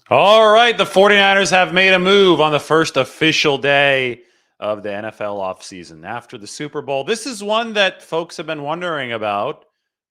All right, the 49ers have made a move on the first official day of the NFL offseason after the Super Bowl. This is one that folks have been wondering about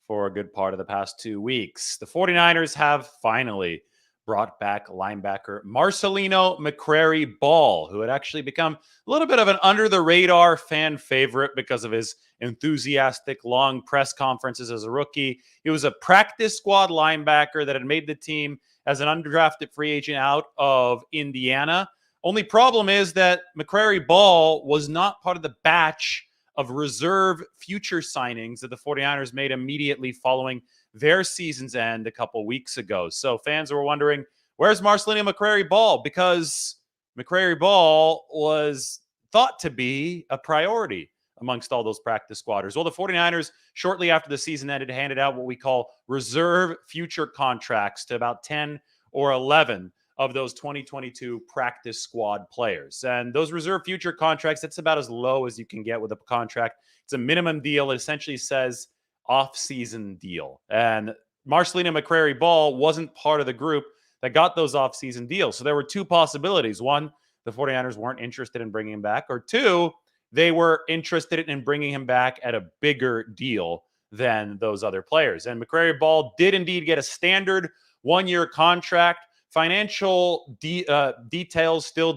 for a good part of the past 2 weeks. The 49ers have finally brought back linebacker Marcelino McCrary-Ball, who had actually become a little bit of an under-the-radar fan favorite because of his enthusiastic long press conferences as a rookie. He was a practice squad linebacker that had made the team as an undrafted free agent out of Indiana. Only problem is that McCrary-Ball was not part of the batch of reserve future signings that the 49ers made immediately following their season's end a couple weeks ago. So fans were wondering, where's Marcelino McCrary-Ball? Because McCrary-Ball was thought to be a priority amongst all those practice squatters. Well, the 49ers, shortly after the season ended, handed out what we call reserve future contracts to about 10 or 11 of those 2022 practice squad players. And those reserve future contracts, that's about as low as you can get with a contract. It's a minimum deal. It essentially says off-season deal. And Marcelino McCrary-Ball wasn't part of the group that got those off-season deals. So there were two possibilities. One, the 49ers weren't interested in bringing him back. Or two, they were interested in bringing him back at a bigger deal than those other players. And McCrary-Ball did indeed get a standard one-year contract. Financial details still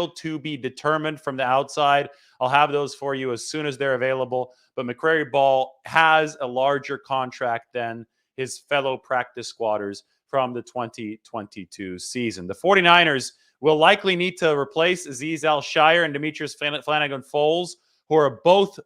to be determined from the outside. I'll have those for you as soon as they're available. But McCrary-Ball has a larger contract than his fellow practice squatters from the 2022 season. The 49ers will likely need to replace Azeez Al-Shaair and Demetrius Flanagan-Foles, who are both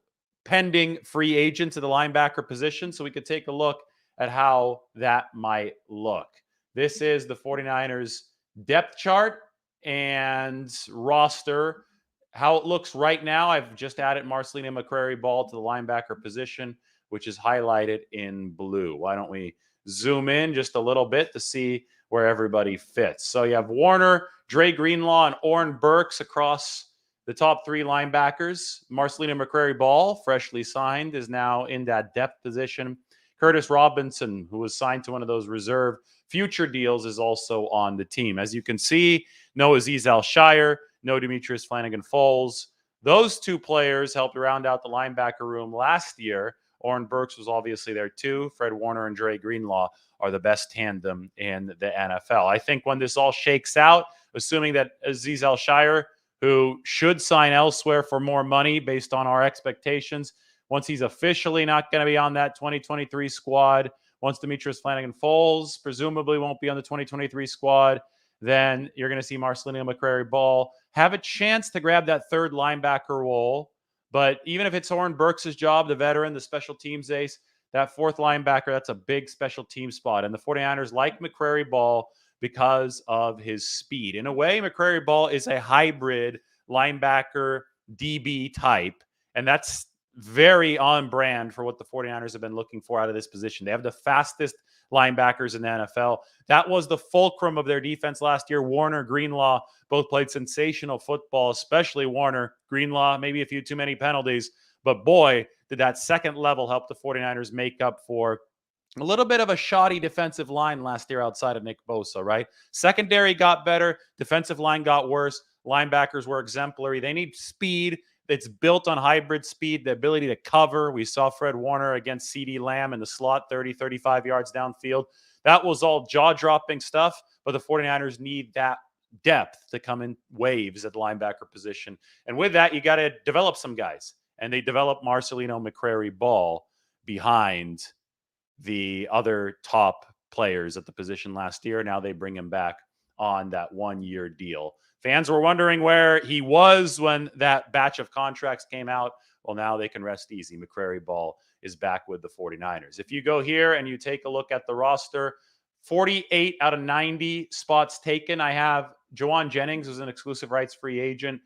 pending free agents at the linebacker position. So we could take a look at how that might look. This is the 49ers depth chart and roster. How it looks right now, I've just added Marcelino McCrary-Ball to the linebacker position, which is highlighted in blue. Why don't we zoom in just a little bit to see where everybody fits? So you have Warner, Dre Greenlaw, and Oren Burks across the top three linebackers. Marcelino McCrary-Ball, freshly signed, is now in that depth position. Curtis Robinson, who was signed to one of those reserve future deals, is also on the team. As you can see, no Azeez Al-Shaair, no Demetrius Flanagan-Foles. Those two players helped round out the linebacker room last year. Oren Burks was obviously there too. Fred Warner and Dre Greenlaw are the best tandem in the NFL. I think when this all shakes out, assuming that Azeez Al-Shaair, who should sign elsewhere for more money based on our expectations, once he's officially not going to be on that 2023 squad, once Demetrius Flanagan-Foles presumably won't be on the 2023 squad, then you're going to see Marcelino McCrary-Ball have a chance to grab that third linebacker role. But even if it's Oren Burks' job, the veteran, the special teams ace, that fourth linebacker, that's a big special team spot. And the 49ers like McCrary-Ball because of his speed. In a way, McCrary-Ball is a hybrid linebacker DB type. And that's very on brand for what the 49ers have been looking for out of this position. They have the fastest linebackers in the NFL. That was the fulcrum of their defense last year. Warner, Greenlaw both played sensational football, especially Warner. Greenlaw, maybe a few too many penalties, but boy, did that second level help the 49ers make up for a little bit of a shoddy defensive line last year outside of Nick Bosa, right? Secondary got better. Defensive line got worse. Linebackers were exemplary. They need speed. It's built on hybrid speed, the ability to cover. We saw Fred Warner against CeeDee Lamb in the slot, 30, 35 yards downfield. That was all jaw-dropping stuff, but the 49ers need that depth to come in waves at the linebacker position. And with that, you got to develop some guys. And they developed Marcelino McCrary-Ball behind the other top players at the position last year. Now they bring him back on that one-year deal. Fans were wondering where he was when that batch of contracts came out. Well, now they can rest easy. McCrary-Ball is back with the 49ers. If you go here and you take a look at the roster, 48 out of 90 spots taken. I have Jawan Jennings, who's an exclusive rights free agent,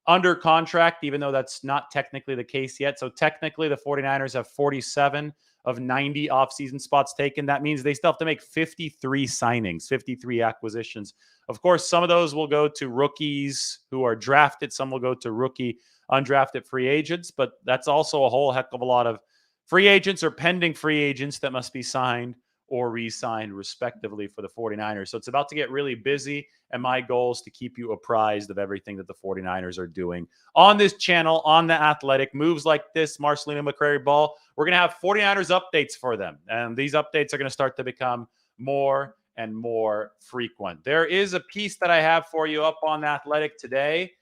under contract, even though that's not technically the case yet. So technically, the 49ers have 47 of 90 offseason spots taken. That means they still have to make 53 signings, 53 acquisitions. Of course, some of those will go to rookies who are drafted. Some will go to rookie undrafted free agents, but that's also a whole heck of a lot of free agents or pending free agents that must be signed or re-signed respectively for the 49ers. So it's about to get really busy, and my goal is to keep you apprised of everything that the 49ers are doing on this channel, on The Athletic. Moves like this, Marcelino McCrary-Ball, we're going to have 49ers updates for them, and these updates are going to start to become more and more frequent. There is a piece that I have for you up on The Athletic today.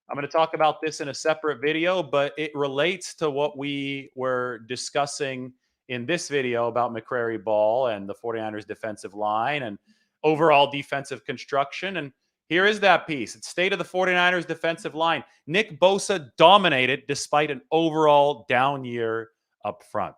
I'm going to talk about this in a separate video, but it relates to what we were discussing in this video about McCrary-Ball and the 49ers defensive line and overall defensive construction. And here is that piece. It's state of the 49ers defensive line. Nick Bosa dominated despite an overall down year up front.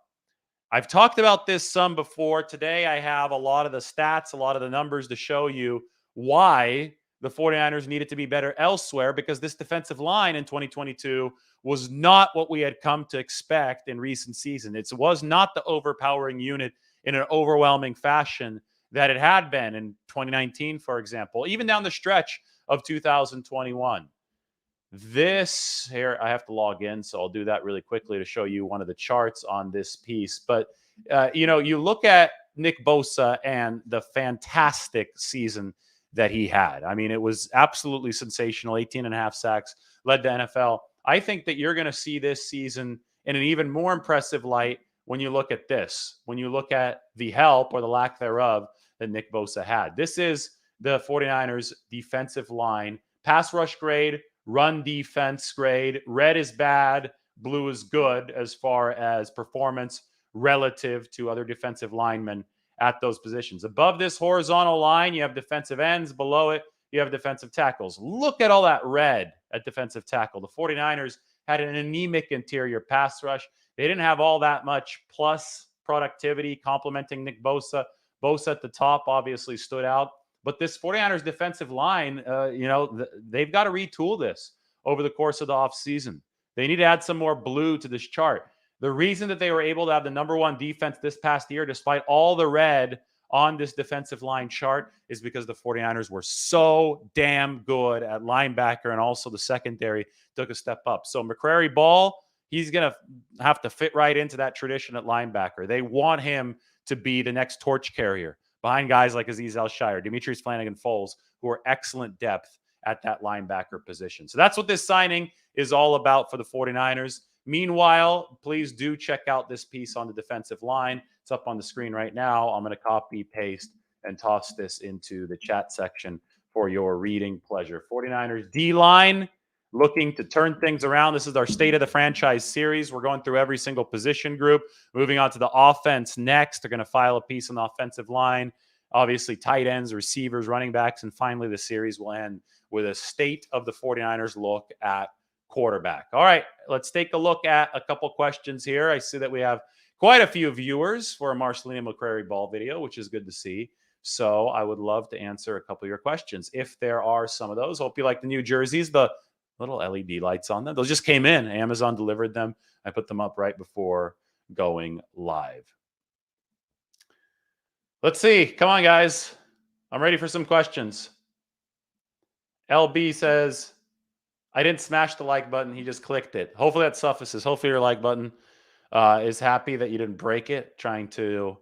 I've talked about this some before. Today, I have a lot of the stats, a lot of the numbers to show you why the 49ers needed to be better elsewhere, because this defensive line in 2022 was not what we had come to expect in recent seasons. It was not the overpowering unit in an overwhelming fashion that it had been in 2019, for example, even down the stretch of 2021. This here, I have to log in, so I'll do that really quickly to show you one of the charts on this piece. But, you look at Nick Bosa and the fantastic season that he had. I mean, it was absolutely sensational. 18 and a half sacks, led the NFL. I think that you're going to see this season in an even more impressive light when you look at this, when you look at the help or the lack thereof that Nick Bosa had. This is the 49ers defensive line, pass rush grade, run defense grade. Red is bad, blue is good as far as performance relative to other defensive linemen at those positions. Above this horizontal line, you have defensive ends. Below it, you have defensive tackles. Look at all that red at defensive tackle. The 49ers had an anemic interior pass rush. They didn't have all that much plus productivity complementing Nick Bosa. Bosa at the top obviously stood out. But this 49ers defensive line, they've got to retool this over the course of the offseason. They need to add some more blue to this chart. The reason that they were able to have the number one defense this past year, despite all the red on this defensive line chart, is because the 49ers were so damn good at linebacker, and also the secondary took a step up. So McCrary-Ball, he's going to have to fit right into that tradition at linebacker. They want him to be the next torch carrier behind guys like Azeez Al-Shire, Demetrius Flanagan-Foles, who are excellent depth at that linebacker position. So that's what this signing is all about for the 49ers. Meanwhile, please do check out this piece on the defensive line. It's up on the screen right now. I'm going to copy, paste, and toss this into the chat section for your reading pleasure. 49ers D-line looking to turn things around. This is our State of the Franchise series. We're going through every single position group. Moving on to the offense next. They're going to file a piece on the offensive line. Obviously, tight ends, receivers, running backs, and finally the series will end with a State of the 49ers look at quarterback. All right, let's take a look at a couple questions here. I see that we have quite a few viewers for a Marcelino McCrary-Ball video, which is good to see. So I would love to answer a couple of your questions if there are some of those. Hope you like the new jerseys, the little LED lights on them. Those just came in. Amazon delivered them. I put them up right before going live. Let's see. Come on, guys. I'm ready for some questions. LB says, I didn't smash the like button. He just clicked it. Hopefully that suffices. Hopefully your like button is happy that you didn't break it trying to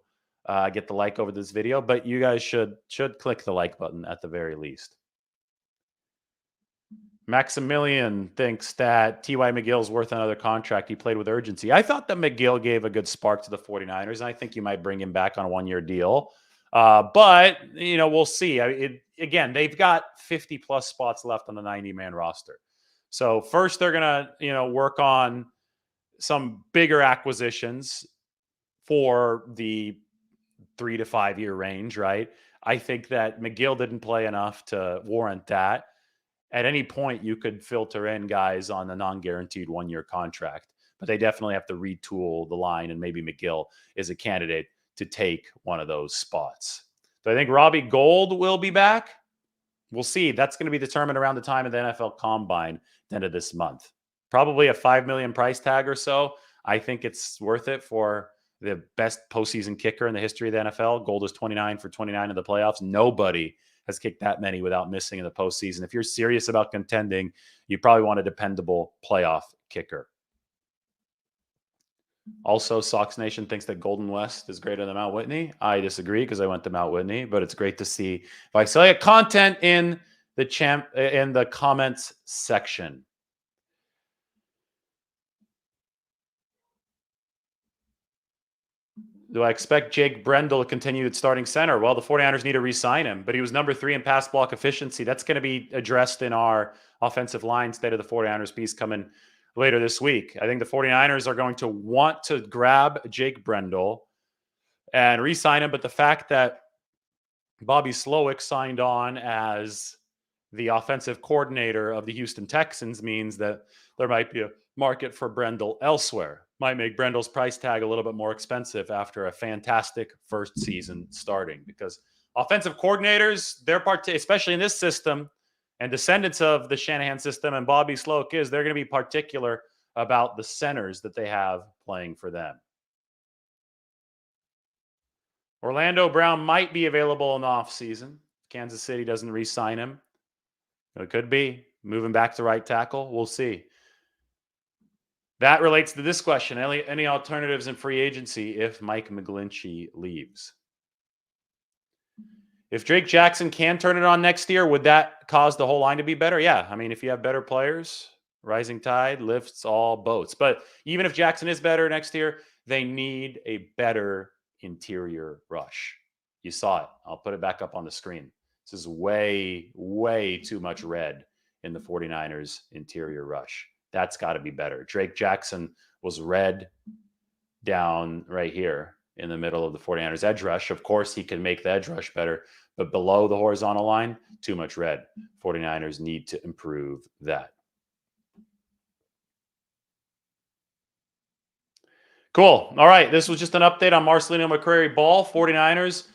get the like over this video. But you guys should click the like button at the very least. Maximilian thinks that T.Y. McGill's worth another contract. He played with urgency. I thought that McGill gave a good spark to the 49ers, and I think you might bring him back on a one-year deal. But, we'll see. Again, they've got 50-plus spots left on the 90-man roster. So first they're going to, work on some bigger acquisitions for the 3 to 5 year range, right? I think that McGill didn't play enough to warrant that. At any point, you could filter in guys on the non-guaranteed one-year contract, but they definitely have to retool the line, and maybe McGill is a candidate to take one of those spots. So I think Robbie Gould will be back. We'll see. That's going to be determined around the time of the NFL Combine at the end of this month. Probably a $5 million price tag or so. I think it's worth it for the best postseason kicker in the history of the NFL. Gould is 29 for 29 in the playoffs. Nobody has kicked that many without missing in the postseason. If you're serious about contending, you probably want a dependable playoff kicker. Also, Sox Nation thinks that Golden West is greater than Mount Whitney. I disagree because I went to Mount Whitney, but it's great to see Visalia content in the comments section. Do I expect Jake Brendel to continue at starting center? Well, the 49ers need to re-sign him, but he was number 3 in pass block efficiency. That's going to be addressed in our offensive line state of the 49ers piece coming later this week. I think the 49ers are going to want to grab Jake Brendel and re-sign him, but the fact that Bobby Slowick signed on as the offensive coordinator of the Houston Texans means that there might be a market for Brendel elsewhere. Might make Brendel's price tag a little bit more expensive after a fantastic first season starting, because offensive coordinators, they're especially in this system and descendants of the Shanahan system, and Bobby Slowick they're going to be particular about the centers that they have playing for them. Orlando Brown might be available in the offseason. Kansas City doesn't re-sign him. It could be moving back to right tackle. We'll see. That relates to this question. Any alternatives in free agency if Mike McGlinchey leaves? If Drake Jackson can turn it on next year, would that cause the whole line to be better? Yeah. I mean, if you have better players, rising tide lifts all boats. But even if Jackson is better next year, they need a better interior rush. You saw it. I'll put it back up on the screen. This is way, way too much red in the 49ers interior rush. That's got to be better. Drake Jackson was red down right here in the middle of the 49ers edge rush. Of course, he can make the edge rush better, but below the horizontal line, too much red. 49ers need to improve that. Cool. All right. This was just an update on Marcelino McCrary-Ball. 49ers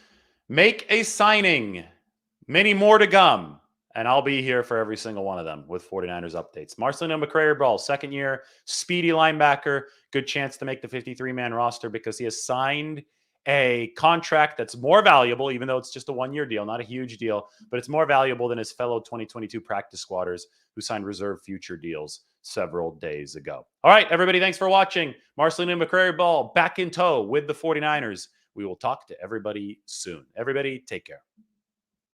make a signing. Many more to come. And I'll be here for every single one of them with 49ers updates. Marcelino McCrary-Ball, second year, speedy linebacker. Good chance to make the 53-man roster because he has signed a contract that's more valuable, even though it's just a one-year deal, not a huge deal, but it's more valuable than his fellow 2022 practice squatters who signed reserve future deals several days ago. All right, everybody, thanks for watching. Marcelino McCrary-Ball back in tow with the 49ers. We will talk to everybody soon. Everybody, take care.